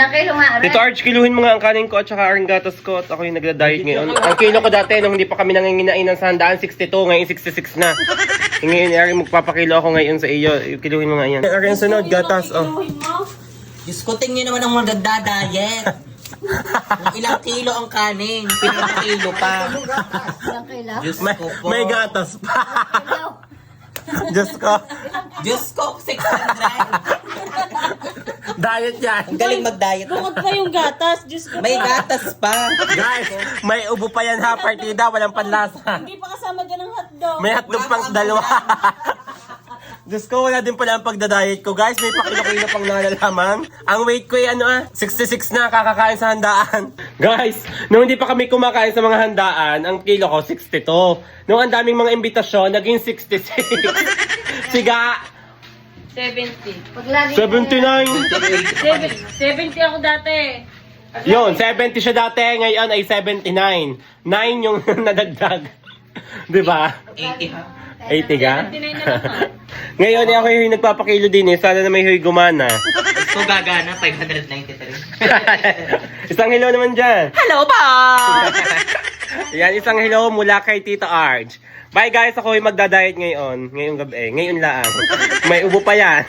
Ilang kilo nga, Ren? Tito Arch, kiluhin mo nga ang kanin ko at saka ang gatas ko at ako yung nagda-diet ngayon. Ang kilo ko dati nung hindi pa kami nanginginain ng sandaan, 62, ngayon 66 na. Ngayon, Ari, magpapakilo ako ngayon sa iyo. Kiluhin mo nga yan. Ari, ang sunod, gatas. Oh. Diyos ko, tingin naman ang magdadayet. Kung ilang kilo ang kanin, pinakakilo pa. Ilang kilo? Diyos May, ko po. may gatas pa. Diyos ko. Diyos ko, 600. Diet yan. Ang galing mag-diet. Bukod pa yung gatas, Diyos ko. May gatas pa. Guys, may ubo pa yan ha, partida. Walang panlasa. Hindi pa kasama dyan ang hotdog. May hotdog pang dalawa. Diyos ko, wala din pala ang pagdadiet ko. Guys, may pakilo-kilo pang nalalaman. Ang weight ko ay 66 na, kakakain sa handaan. Guys, nung hindi pa kami kumakain sa mga handaan, ang kilo ko 62. Nung ang daming mga imbitasyon, naging 66. Siga, 70. Pag lagi 79. 70 ako dati. Yun, 70 siya dati, ngayon ay 79. 9 yung nadagdag. Diba? 80 ha? 80 ka? 79 na lang. Ngayon ako yung nagpapakilo din eh. Sana na may huy gumana. So gagana, 593. Isang hello naman dyan. Hello pa! Yan, isang hello mula kay Tito Arj. Bye guys, ako yung magda-diet ngayon. Ngayong gabi. Ngayon lang. May ubo pa yan.